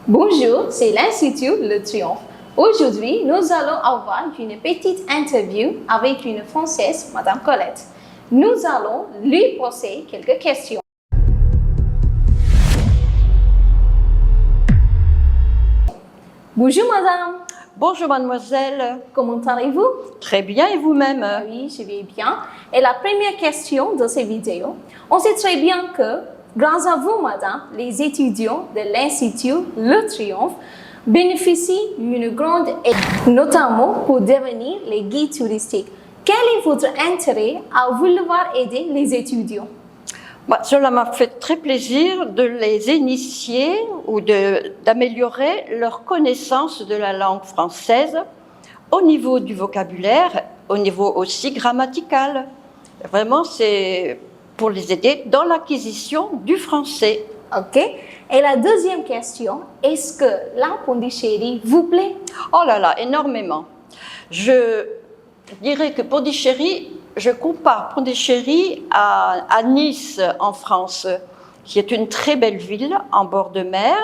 Bonjour, c'est l'Institut Le Triomphe. Aujourd'hui, nous allons avoir une petite interview avec une Française, Madame Colette. Nous allons lui poser quelques questions. Bonjour Madame. Bonjour mademoiselle. Comment allez-vous? Très bien et vous-même? Oui, je vais bien. Et la première question de cette vidéo, on sait très bien que grâce à vous Madame, les étudiants de l'Institut Le Triomphe bénéficient d'une grande aide, notamment pour devenir les guides touristiques. Quel est votre intérêt à vouloir aider les étudiants? Cela m'a fait très plaisir de les initier ou d'améliorer leur connaissance de la langue française au niveau du vocabulaire, au niveau aussi grammatical. Vraiment, c'est pour les aider dans l'acquisition du français. Ok. Et la deuxième question, est-ce que la Pondichéry vous plaît? Oh là là, énormément. Je dirais que Pondichéry, je compare Pondichéry à Nice en France, qui est une très belle ville en bord de mer,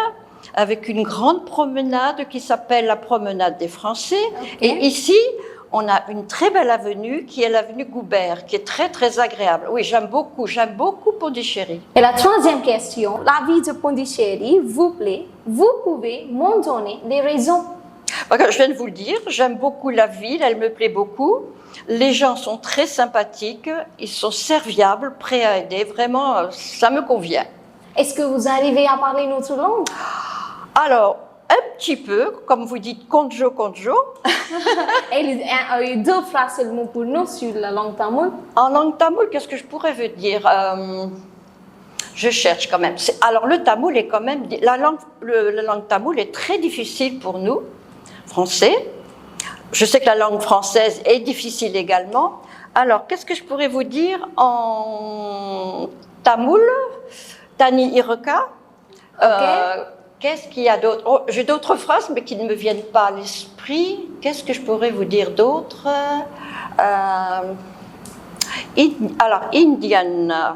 avec une grande promenade qui s'appelle la promenade des Français. Okay. Et ici, on a une très belle avenue qui est l'avenue Goubert, qui est très très agréable. Oui, j'aime beaucoup Pondichéry. Et la troisième question, la ville de Pondichéry vous plaît? Vous pouvez m'en donner des raisons? Je viens de vous le dire, j'aime beaucoup la ville, elle me plaît beaucoup. Les gens sont très sympathiques, ils sont serviables, prêts à aider. Vraiment, ça me convient. Est-ce que vous arrivez à parler notre langue? Alors, un petit peu, comme vous dites, konjo. Et deux phrases seulement pour nous sur la langue tamoule. En langue tamoule, qu'est-ce que je pourrais vous dire? Je cherche quand même. Alors, le tamoul est quand même... La langue tamoule est très difficile pour nous, Français. Je sais que la langue française est difficile également. Alors, qu'est-ce que je pourrais vous dire en tamoul? Tani Ireka. Okay. Qu'est-ce qu'il y a d'autre? Oh, j'ai d'autres phrases, mais qui ne me viennent pas à l'esprit. Qu'est-ce que je pourrais vous dire d'autre? Alors, Indian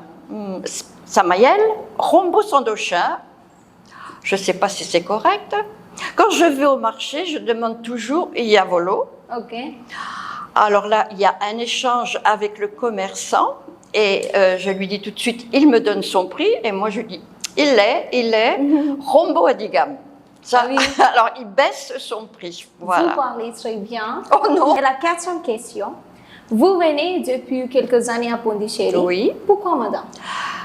Samayel, Rombo Sandochin. Je ne sais pas si c'est correct. Quand je vais au marché, je demande toujours Iavolo. Ok. Alors là, il y a un échange avec le commerçant et je lui dis tout de suite, il me donne son prix et moi je dis, il est Rombo Adigam. Ça, oui. Alors il baisse son prix. Voilà. Vous parlez très bien. Oh non. Et la quatrième question, vous venez depuis quelques années à Pondichéry. Oui. Pourquoi madame?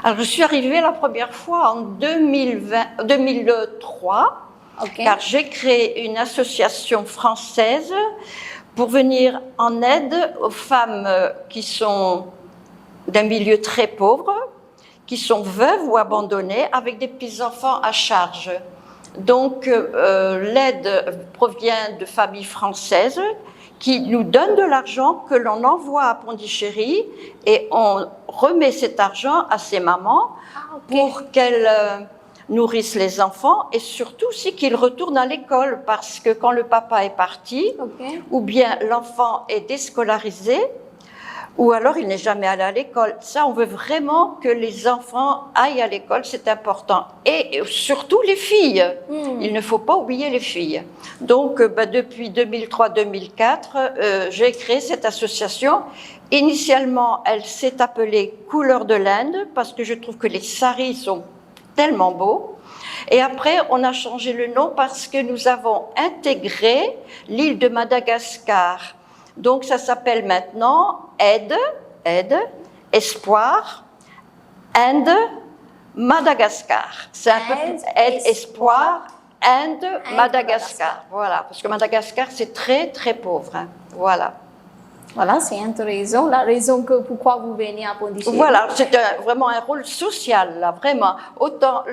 Alors je suis arrivée la première fois en 2003. Okay. Car j'ai créé une association française pour venir en aide aux femmes qui sont d'un milieu très pauvre, qui sont veuves ou abandonnées avec des petits-enfants à charge. Donc l'aide provient de familles françaises qui nous donnent de l'argent que l'on envoie à Pondichéry et on remet cet argent à ces mamans pour qu'elles nourrissent les enfants et surtout aussi qu'ils retournent à l'école parce que quand le papa est parti ou bien l'enfant est déscolarisé ou alors il n'est jamais allé à l'école. Ça, on veut vraiment que les enfants aillent à l'école, c'est important. Et surtout les filles. Il ne faut pas oublier les filles. Donc, depuis 2003-2004, j'ai créé cette association. Initialement, elle s'est appelée Couleurs de l'Inde parce que je trouve que les saris sont tellement beau. Et après, on a changé le nom parce que nous avons intégré l'île de Madagascar. Donc, ça s'appelle maintenant Aide, Espoir, Inde, Madagascar. C'est un peu Aide, Espoir, Inde, Madagascar. Voilà, parce que Madagascar, c'est très, très pauvre. Hein. Voilà. Voilà, c'est intéressant, la raison que pourquoi vous venez à Pondichéry. Voilà, c'est vraiment un rôle social, là, vraiment. Autant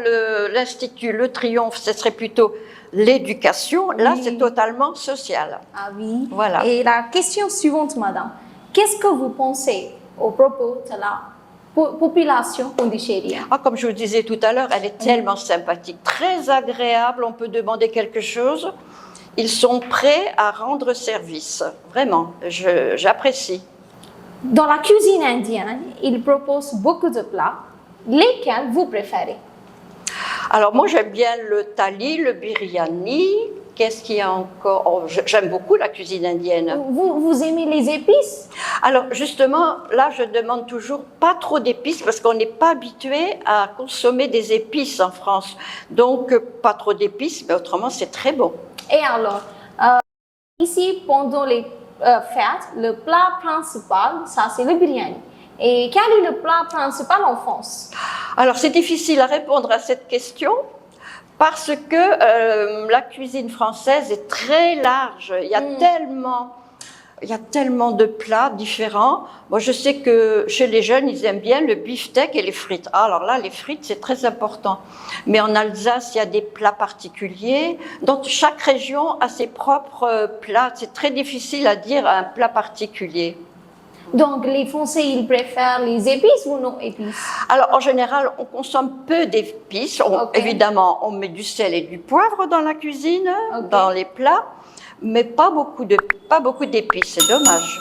l'Institut Le Triomphe, ce serait plutôt l'éducation, là, c'est totalement social. Ah oui. Voilà. Et la question suivante, madame, qu'est-ce que vous pensez au propos de la population pondichéryenne? Comme je vous disais tout à l'heure, elle est tellement sympathique, très agréable, on peut demander quelque chose. Ils sont prêts à rendre service. Vraiment, j'apprécie. Dans la cuisine indienne, ils proposent beaucoup de plats. Lesquels vous préférez? Alors moi j'aime bien le thali, le biryani. Qu'est-ce qu'il y a encore? Oh, j'aime beaucoup la cuisine indienne. Vous aimez les épices? Alors justement, là je demande toujours pas trop d'épices parce qu'on n'est pas habitué à consommer des épices en France. Donc pas trop d'épices, mais autrement c'est très bon. Et alors, ici pendant les fêtes, le plat principal, ça c'est le biryani. Et quel est le plat principal en France? Alors c'est difficile à répondre à cette question. Parce que la cuisine française est très large. Il y a tellement de plats différents. Moi, je sais que chez les jeunes, ils aiment bien le beefsteak et les frites. Alors là, les frites, c'est très important. Mais en Alsace, il y a des plats particuliers. Donc, chaque région a ses propres plats. C'est très difficile à dire un plat particulier. Donc, les Français, ils préfèrent les épices ou non épices? Alors, en général, on consomme peu d'épices. Évidemment, on met du sel et du poivre dans la cuisine, dans les plats, mais pas beaucoup d'épices. C'est dommage.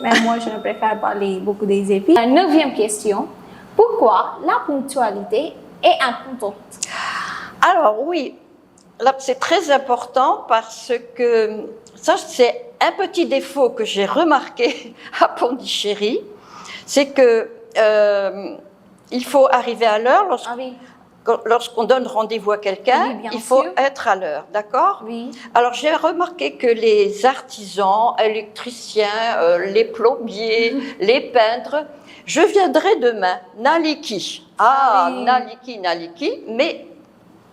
Mais moi, je ne préfère pas beaucoup des épices. La 9e question. Pourquoi la ponctualité est importante? Alors, oui, là, c'est très important parce que ça, c'est un petit défaut que j'ai remarqué à Pondichéry, c'est que il faut arriver à l'heure lorsqu'on donne rendez-vous à quelqu'un, il faut être à l'heure, d'accord? Oui. Alors j'ai remarqué que les artisans, électriciens, les plombiers, les peintres, je viendrai demain, Naliki. Naliki, mais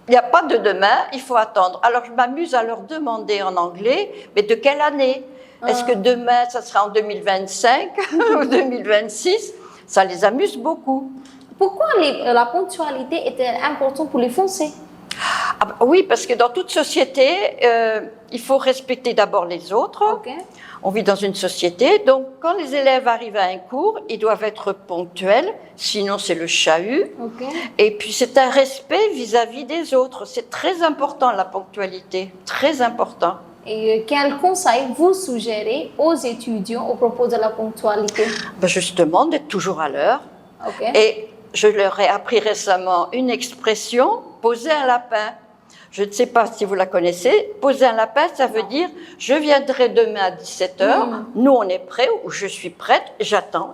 il n'y a pas de demain, il faut attendre. Alors, je m'amuse à leur demander en anglais, mais de quelle année? Est-ce que demain, ça sera en 2025 ou 2026? Ça les amuse beaucoup. Pourquoi la ponctualité est-elle importante pour les Français? Oui, parce que dans toute société, il faut respecter d'abord les autres. On vit dans une société, donc quand les élèves arrivent à un cours, ils doivent être ponctuels, sinon c'est le chahut. Et puis c'est un respect vis-à-vis des autres. C'est très important la ponctualité, très important. Et quel conseil vous suggérez aux étudiants au propos de la ponctualité? Justement, d'être toujours à l'heure. Et je leur ai appris récemment une expression, poser un lapin. Je ne sais pas si vous la connaissez. Poser un lapin, ça veut dire je viendrai demain à 17h, nous on est prêts, ou je suis prête, j'attends,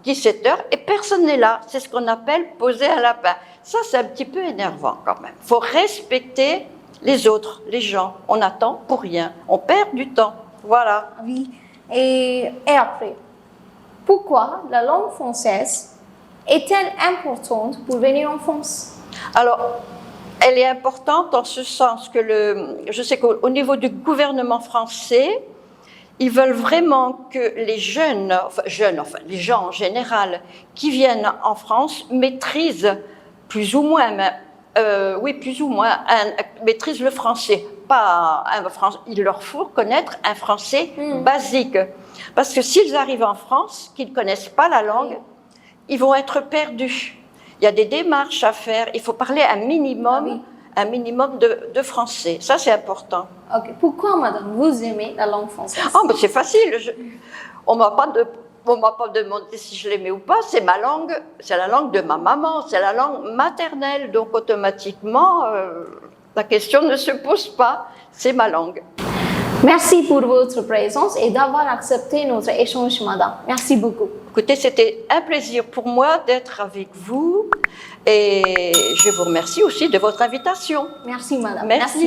17h, et personne n'est là. C'est ce qu'on appelle poser un lapin. Ça, c'est un petit peu énervant quand même. Il faut respecter les autres, les gens. On attend pour rien. On perd du temps. Voilà. Oui. Et après, pourquoi la langue française est-elle importante pour venir en France? Alors, elle est importante en ce sens que je sais qu'au niveau du gouvernement français, ils veulent vraiment que les jeunes, les gens en général qui viennent en France maîtrisent plus ou moins, maîtrisent le français. Pas un français, il leur faut connaître un français basique. Parce que s'ils arrivent en France, qu'ils ne connaissent pas la langue, ils vont être perdus. Il y a des démarches à faire. Il faut parler un minimum de français. Ça, c'est important. Pourquoi, madame, vous aimez la langue française? C'est facile. On ne m'a pas demandé si je l'aimais ou pas. C'est ma langue. C'est la langue de ma maman. C'est la langue maternelle. Donc, automatiquement, la question ne se pose pas. C'est ma langue. Merci pour votre présence et d'avoir accepté notre échange, madame. Merci beaucoup. Écoutez, c'était un plaisir pour moi d'être avec vous et je vous remercie aussi de votre invitation. Merci, madame. Merci.